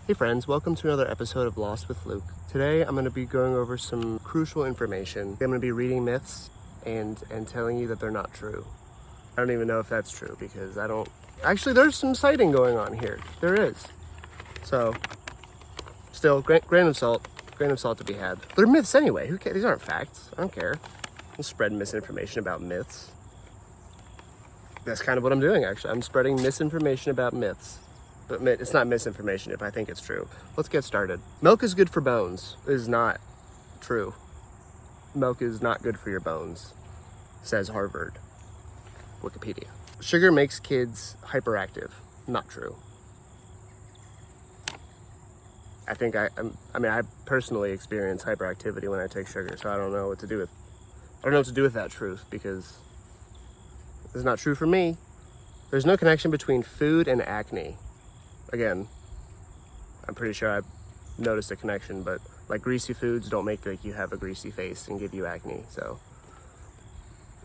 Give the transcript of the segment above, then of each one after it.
Hey friends, welcome to another episode of Lost with Luke. Today I'm going to be going over some crucial information. I'm going to be reading myths and telling you that they're not true. I don't even know if that's true because I don't... Actually, there's some citing going on here. There is. So, still, grain of salt to be had. They're myths anyway. Who cares? These aren't facts. I don't care. I'll spread misinformation about myths. That's kind of what I'm doing, actually. I'm spreading misinformation about myths. But it's not misinformation if I think it's true. Let's get started. Milk is good for bones is not true. Milk is not good for your bones, says Harvard. Wikipedia. Sugar makes kids hyperactive. Not true. I personally experience hyperactivity when I take sugar, so I don't know what to do with that truth because it's not true for me. There's no connection between food and acne. Again, I'm pretty sure I've noticed a connection, but like greasy foods don't make like you have a greasy face and give you acne. So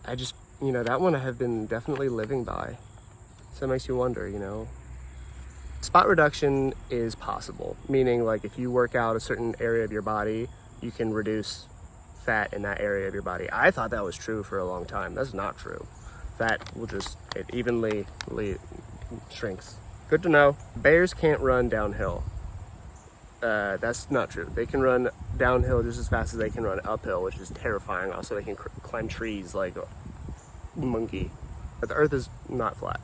I just, that one I have been definitely living by. So it makes you wonder, Spot reduction is possible, meaning like if you work out a certain area of your body, you can reduce fat in that area of your body. I thought that was true for a long time. That's not true. Fat will it evenly shrinks. Good to know. Bears can't run downhill. That's not true. They can run downhill just as fast as they can run uphill, which is terrifying. Also, they can climb trees like a monkey. But the earth is not flat.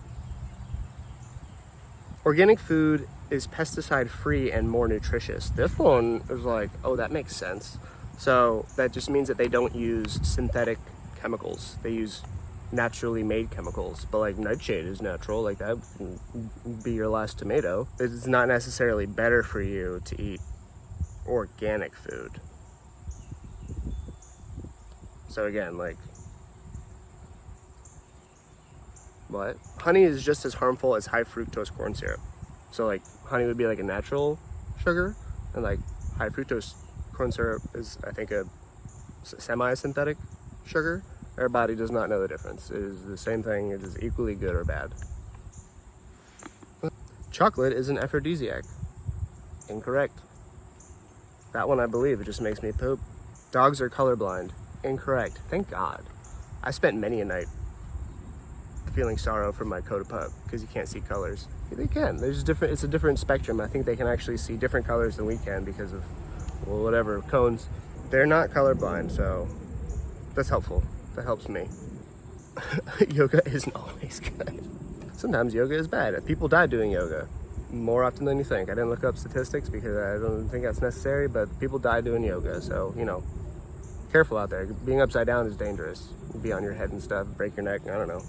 Organic food is pesticide free and more nutritious. This one is like, oh, that makes sense. So that just means that they don't use synthetic chemicals. They use naturally made chemicals, but like nightshade is natural, like that would be your last tomato. It's not necessarily better for you to eat organic food. So again, like, what? Honey is just as harmful as high fructose corn syrup. So like honey would be like a natural sugar, and like high fructose corn syrup is, I think, a semi-synthetic sugar. Our body does not know the difference. It is the same thing. It is equally good or bad. Chocolate is an aphrodisiac. Incorrect. That one I believe. It just makes me poop. Dogs are colorblind. Incorrect. Thank God. I spent many a night feeling sorrow for my coat of pup because you can't see colors. They can. It's a different spectrum. I think they can actually see different colors than we can because of, whatever, cones. They're not colorblind, so that's helpful. That helps me. Yoga isn't always good. Sometimes yoga is bad. People die doing yoga more often than you think. I didn't look up statistics because I don't think that's necessary, but people die doing yoga. So, careful out there. Being upside down is dangerous. You'd be on your head and stuff, break your neck. I don't know.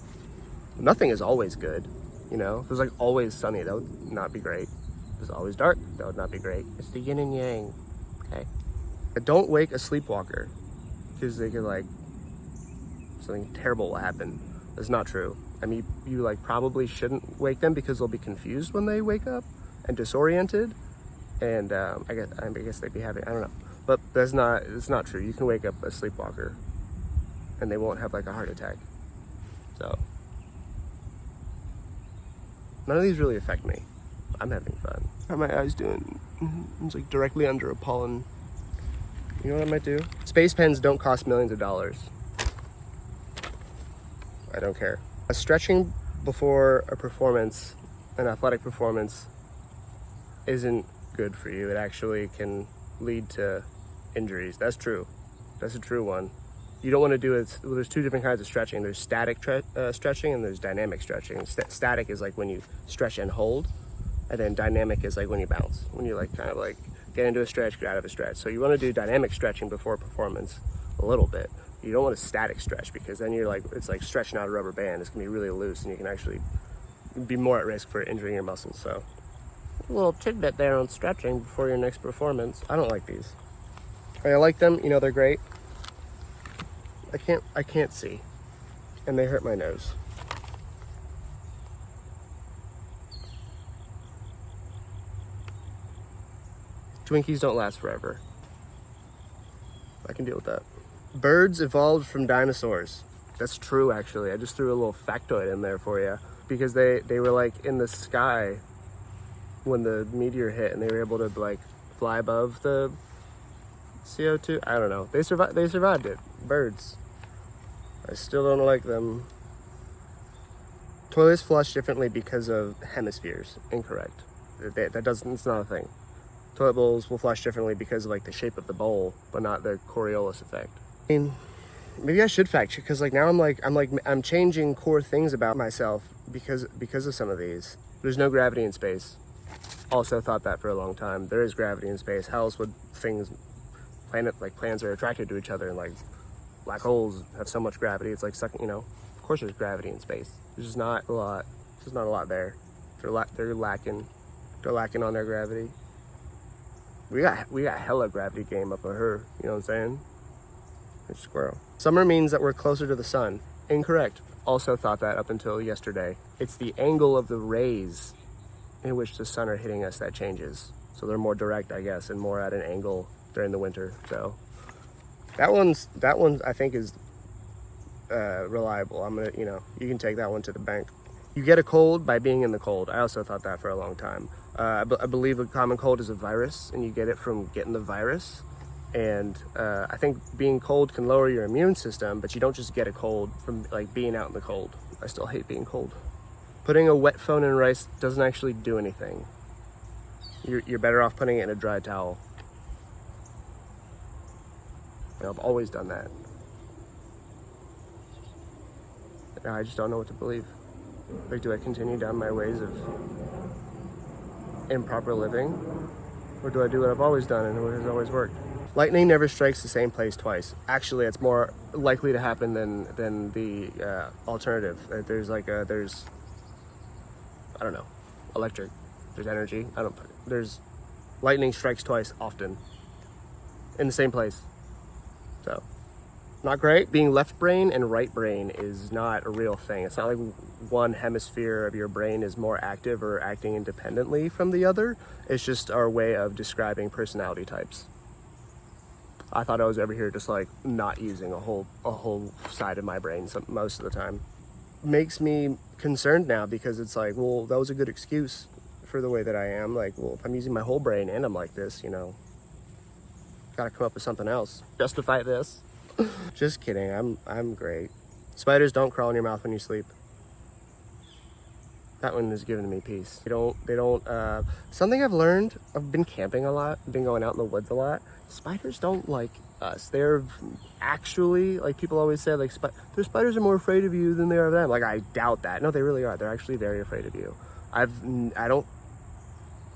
Nothing is always good. If it was like always sunny, that would not be great. If it was always dark, that would not be great. It's the yin and yang. Okay. Don't wake a sleepwalker because they could something terrible will happen. That's not true. I mean, you probably shouldn't wake them because they'll be confused when they wake up and disoriented, and I guess they'd be having, I don't know, but it's not true. You can wake up a sleepwalker and they won't have a heart attack. So none of these really affect me. I'm having fun. How are my eyes doing? It's directly under a pollen. You know what I might do? Space pens don't cost millions of dollars. I don't care. Stretching before a performance, an athletic performance, isn't good for you. It actually can lead to injuries. That's true. That's a true one. You don't want to do it. Well, there's two different kinds of stretching. There's static stretching and there's dynamic stretching. Static is when you stretch and hold, and then dynamic is when you bounce. When you get into a stretch, get out of a stretch. So you want to do dynamic stretching before performance a little bit. You don't want a static stretch because then you're it's like stretching out a rubber band. It's gonna be really loose and you can actually be more at risk for injuring your muscles. So a little tidbit there on stretching before your next performance. I don't like these. I like them, they're great. I can't see and they hurt my nose. Twinkies don't last forever. I can deal with that. Birds evolved from dinosaurs. That's true, actually. I just threw a little factoid in there for you because they were in the sky when the meteor hit and they were able to like fly above the CO2. I don't know. They survived it. Birds. I still don't like them. Toilets flush differently because of hemispheres. Incorrect. It's not a thing. Toilet bowls will flush differently because of like the shape of the bowl, but not the Coriolis effect. I mean, maybe I should fact check, because like now I'm changing core things about myself because of some of these. There's no gravity in space. Also thought that for a long time. There is gravity in space. How else would planets are attracted to each other, and like black holes have so much gravity. It's like sucking, of course there's gravity in space. There's just not a lot. There's not a lot there. They're lacking on their gravity. We got hella gravity game up at her. You know what I'm saying? It's squirrel. Summer means that we're closer to the sun. Incorrect. Also thought that up until yesterday. It's the angle of the rays in which the sun are hitting us that changes. So they're more direct, I guess, and more at an angle during the winter. So that one I think is reliable. I'm gonna, you can take that one to the bank. You get a cold by being in the cold. I also thought that for a long time. I believe a common cold is a virus, and you get it from getting the virus. And I think being cold can lower your immune system, but you don't just get a cold from like being out in the cold. I still hate being cold. Putting a wet phone in rice doesn't actually do anything. You're better off putting it in a dry towel. I've always done that. I just don't know what to believe. Like, do I continue down my ways of improper living? Or do I do what I've always done and what has always worked? Lightning never strikes the same place twice. Actually, it's more likely to happen than the alternative. There's I don't know, electric. There's energy. There's lightning strikes twice often in the same place. So, not great. Being left brain and right brain is not a real thing. It's not like one hemisphere of your brain is more active or acting independently from the other. It's just our way of describing personality types. I thought I was over here just like not using a whole side of my brain most of the time. Makes me concerned now, because it's like, well, that was a good excuse for the way that I am. Like, well, if I'm using my whole brain and I'm like this, gotta come up with something else. Justify this. Just kidding. I'm great. Spiders don't crawl in your mouth when you sleep. That one is giving me peace. They don't, something I've learned, I've been camping a lot, been going out in the woods a lot. Spiders don't like us. They're actually, like people always say, like their spiders are more afraid of you than they are of them. Like, I doubt that. No, they really are. They're actually very afraid of you.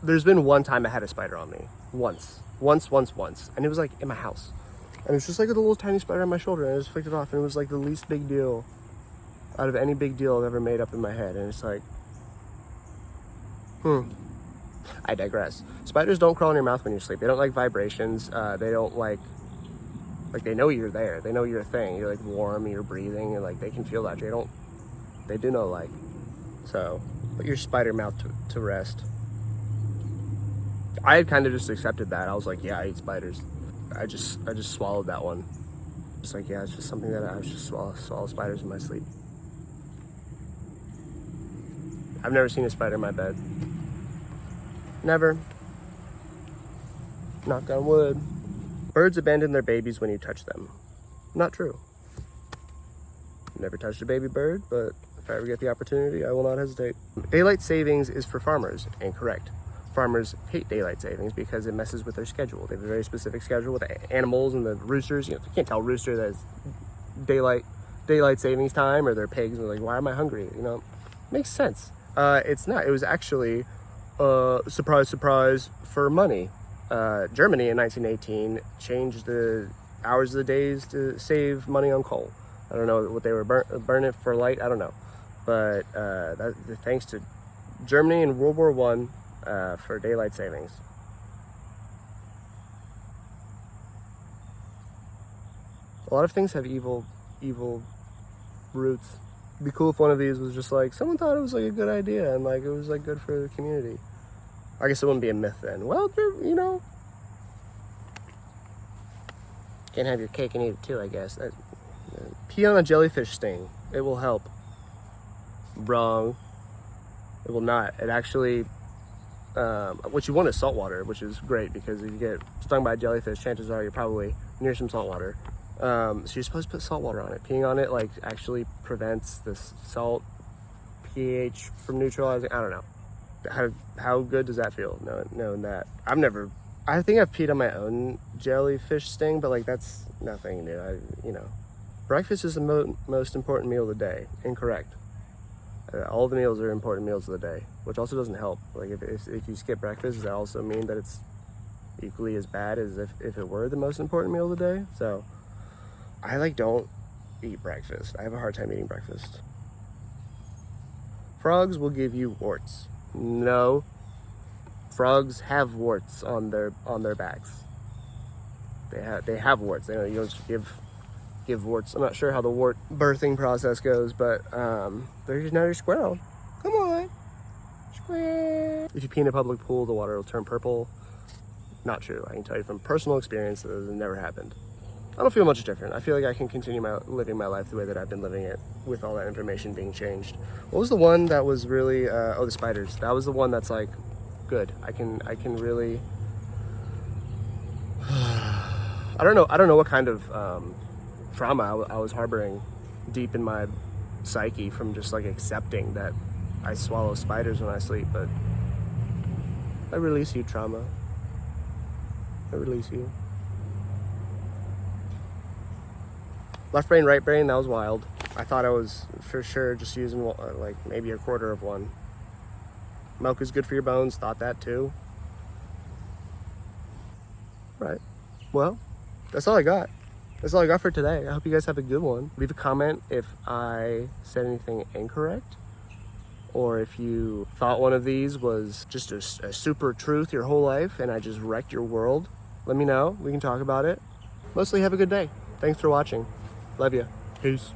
There's been one time I had a spider on me. Once. And it was like in my house. And it was just like a little tiny spider on my shoulder, and I just flicked it off, and it was like the least big deal out of any big deal I've ever made up in my head. And it's like, I digress. Spiders don't crawl in your mouth when you sleep. They don't like vibrations. They don't like they know you're there. They know you're a thing. You're like warm, you're breathing, and like they can feel that. They do know like. So put your spider mouth to rest. I had kind of just accepted that. I was like, yeah, I eat spiders. I just swallowed that one. It's like, yeah, it's just something that I just swallow spiders in my sleep. I've never seen a spider in my bed. Never. Knock on wood. Birds abandon their babies when you touch them. Not true. Never touched a baby bird, but if I ever get the opportunity, I will not hesitate. Daylight savings is for farmers. Incorrect. Farmers hate daylight savings because it messes with their schedule. They have a very specific schedule with the animals and the roosters. You can't tell a rooster that it's daylight savings time, or their pigs, and they're like, why am I hungry? Makes sense. It's not. It was actually, surprise, surprise, for money. Germany in 1918 changed the hours of the days to save money on coal. I don't know what they were burning for light. I don't know. But thanks to Germany in World War I, for daylight savings. A lot of things have evil roots. It'd be cool if one of these was just like, someone thought it was like a good idea and like it was like good for the community. I guess it wouldn't be a myth then. Well, can't have your cake and eat it too, I guess. Pee on a jellyfish sting. It will help. Wrong. It will not. It actually What you want is salt water, which is great because if you get stung by a jellyfish, chances are you're probably near some salt water. So you're supposed to put salt water on it. Peeing on it like actually prevents this salt pH from neutralizing. I don't know. How good does that feel? Knowing that I think I've peed on my own jellyfish sting, but like that's nothing new. Breakfast is the most important meal of the day. Incorrect. All the meals are important meals of the day, which also doesn't help. Like if you skip breakfast, does that also mean that it's equally as bad as if it were the most important meal of the day? So I don't eat breakfast. I have a hard time eating breakfast. Frogs will give you warts. No, frogs have warts on their backs. They have warts. You don't just give warts. I'm not sure how the wart birthing process goes, but there's another squirrel. Come on, squirrel. If you pee in a public pool, the water will turn purple. Not true. I can tell you from personal experience that it never happened. I don't feel much different. I feel like I can continue living my life the way that I've been living it with all that information being changed. What was the one that was really, the spiders. That was the one that's like, good. I can really, I don't know what kind of trauma I was harboring deep in my psyche from just like accepting that I swallow spiders when I sleep, but I release you, trauma. I release you. Left brain, right brain, that was wild. I thought I was for sure just using like maybe a quarter of one. Milk is good for your bones, thought that too. Right. Well, that's all I got. That's all I got for today. I hope you guys have a good one. Leave a comment if I said anything incorrect, or if you thought one of these was just a super truth your whole life and I just wrecked your world. Let me know. We can talk about it. Mostly have a good day. Thanks for watching. Love you. Peace.